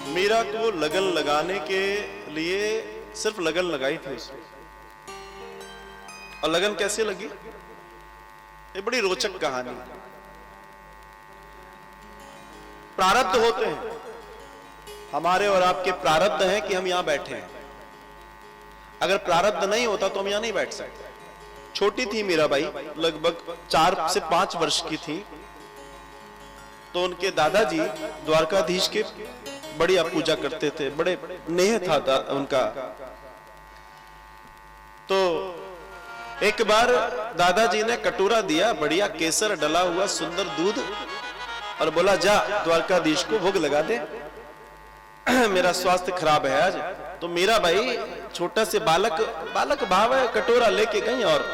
मीरा को लगन लगाने के लिए सिर्फ लगन लगाई थी उसने। और लगन कैसे लगी, ये बड़ी रोचक कहानी। प्रारब्ध होते हैं हमारे और आपके, प्रारब्ध हैं कि हम यहां बैठे हैं। अगर प्रारब्ध नहीं होता तो हम यहां नहीं बैठ सकते। छोटी थी मीराबाई, लगभग 4 से 5 वर्ष की थी, तो उनके दादाजी द्वारकाधीश के बड़ी पूजा करते थे, बड़े नेह था उनका। तो एक बार दादाजी ने कटोरा दिया, बढ़िया केसर डला हुआ सुंदर दूध, और बोला जा द्वारकाधीश को भोग लगा दे, मेरा स्वास्थ्य खराब है आज। तो मीराबाई छोटा से बालक भाव है, कटोरा लेके गई और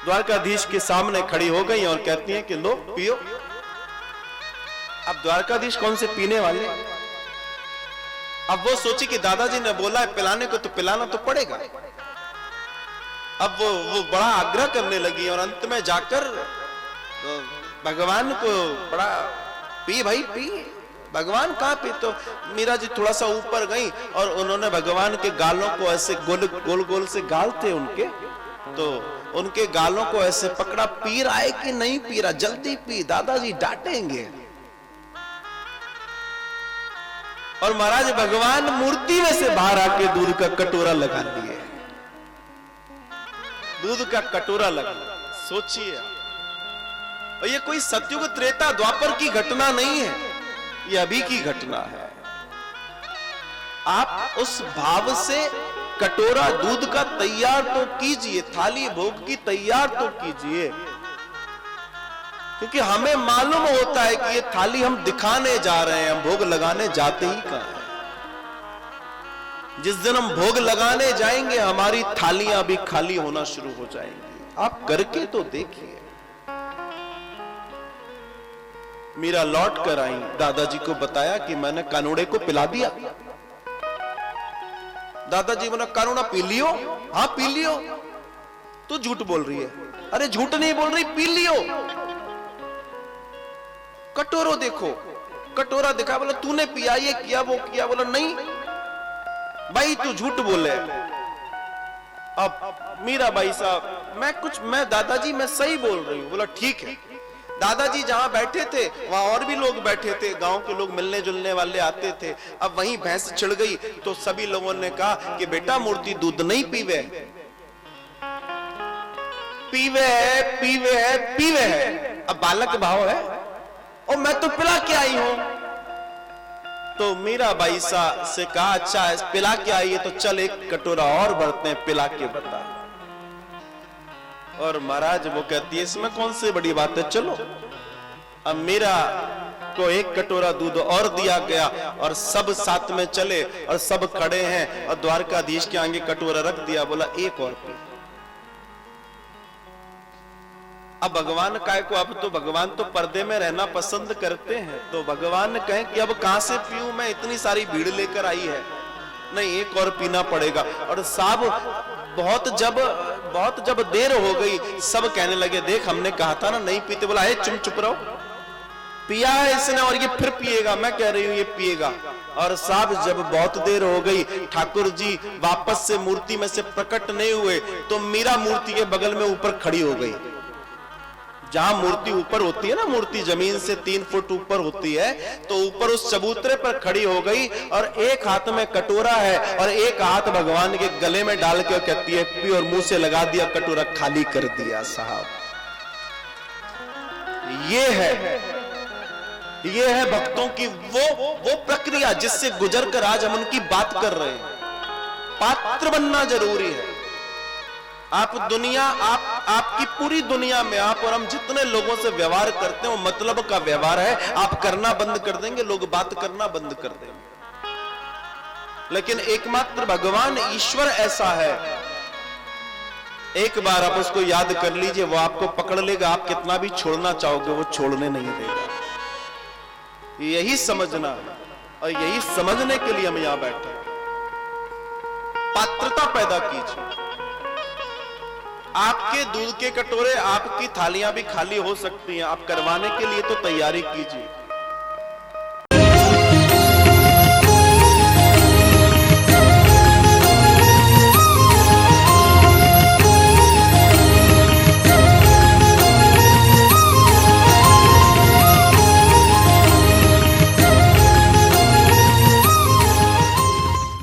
द्वारकाधीश के सामने खड़ी हो गई और कहती हैं कि लो पियो। अब द्वारकाधीश कौन से पीने वाले, अब वो सोची कि दादाजी ने बोला है पिलाने को तो पिलाना तो पड़ेगा। अब वो बड़ा आग्रह करने लगी और अंत में जाकर भगवान को बड़ा पी भाई पी, भगवान कहाँ पी। तो मीरा जी थोड़ा सा ऊपर गई और उन्होंने भगवान के गालों को ऐसे गोल गोल से गाल थे उनके, तो उनके गालों को ऐसे पकड़ा, पी रहा है कि नहीं पी रहा, जल्दी पी, दादाजी डांटेंगे। और महाराज भगवान मूर्ति में से बाहर आके दूध का कटोरा लगा दिए, दूध का कटोरा लगा। सोचिए, और ये कोई सतयुग त्रेता द्वापर की घटना नहीं है, ये अभी की घटना है। आप उस भाव से कटोरा दूध का तैयार तो कीजिए, थाली भोग की तैयार तो कीजिए, क्योंकि हमें मालूम होता है कि ये थाली हम दिखाने जा रहे हैं, हम भोग लगाने जाते ही कहां हैं। जिस दिन हम भोग लगाने जाएंगे हमारी थालियां भी खाली होना शुरू हो जाएंगी। आप करके तो देखिए। मीरा लौट कर आई, दादाजी को बताया कि मैंने कानूड़े को पिला दिया। दादाजी बोला कानूड़ा पी लियो, हाँ पी लियो। तू झूठ बोल रही है। अरे झूठ नहीं बोल रही, पी लियो। कटोरो देखो, कटोरा देखा, बोला तूने पिया, ये किया वो किया। बोला नहीं भाई तू झूठ बोले। अब मीराबाई साहब मैं दादाजी मैं सही बोल रही हूं। बोला ठीक है। दादाजी जहां बैठे थे वहां और भी लोग बैठे थे, गांव के लोग मिलने जुलने वाले आते थे। अब वहीं भैंस छिड़ गई तो सभी लोगों ने कहा कि बेटा मूर्ति दूध नहीं पीवे, पीवे है पीवे है पीवे है। अब बालक भाव है और मैं तो पिला के आई हूं। तो मीराबाई से कहा अच्छा पिला के आई है तो चल एक कटोरा और भरते हैं, पिला के बता। और महाराज वो कहती है इसमें कौन सी बड़ी बात है, चलो। अब मीरा को एक कटोरा दूध और दिया गया और सब साथ में चले और सब खड़े हैं और द्वारकाधीश के आगे कटोरा रख दिया। बोला एक और पी। अब भगवान काय को, अब तो भगवान तो पर्दे में रहना पसंद करते हैं, तो भगवान ने कहे कि अब कहां से पीऊं, मैं इतनी सारी भीड़ लेकर आई है, नहीं एक और पीना पड़ेगा। और साहब बहुत जब देर हो गई सब कहने लगे देख हमने कहा था ना नहीं पीते। बोला है चुप रहो, पिया है इसने और ये फिर पिएगा, मैं कह रही हूं ये पिएगा। और साहब जब बहुत देर हो गई ठाकुर जी वापस से मूर्ति में से प्रकट नहीं हुए, तो मीरा मूर्ति के बगल में ऊपर खड़ी हो गई। जहां मूर्ति ऊपर होती है ना, मूर्ति जमीन से 3 फुट ऊपर होती है, तो ऊपर उस चबूतरे पर खड़ी हो गई और एक हाथ में कटोरा है और एक हाथ भगवान के गले में डाल के कहती है पी, और मुंह से लगा दिया, कटोरा खाली कर दिया। साहब ये है भक्तों की वो प्रक्रिया जिससे गुजर कर आज हम उनकी बात कर रहे हैं। पात्र बनना जरूरी है। आपकी पूरी दुनिया में आप और हम जितने लोगों से व्यवहार करते हैं वो मतलब का व्यवहार है। आप करना बंद कर देंगे, लोग बात करना बंद कर देंगे। लेकिन एकमात्र भगवान ईश्वर ऐसा है, एक बार आप उसको याद कर लीजिए, वो आपको पकड़ लेगा। आप कितना भी छोड़ना चाहोगे वो छोड़ने नहीं देगा। यही समझना और यही समझने के लिए हम यहां बैठे। पात्रता पैदा कीजिए। आपके दूध के कटोरे, आपकी थालियां भी खाली हो सकती हैं, आप करवाने के लिए तो तैयारी कीजिए।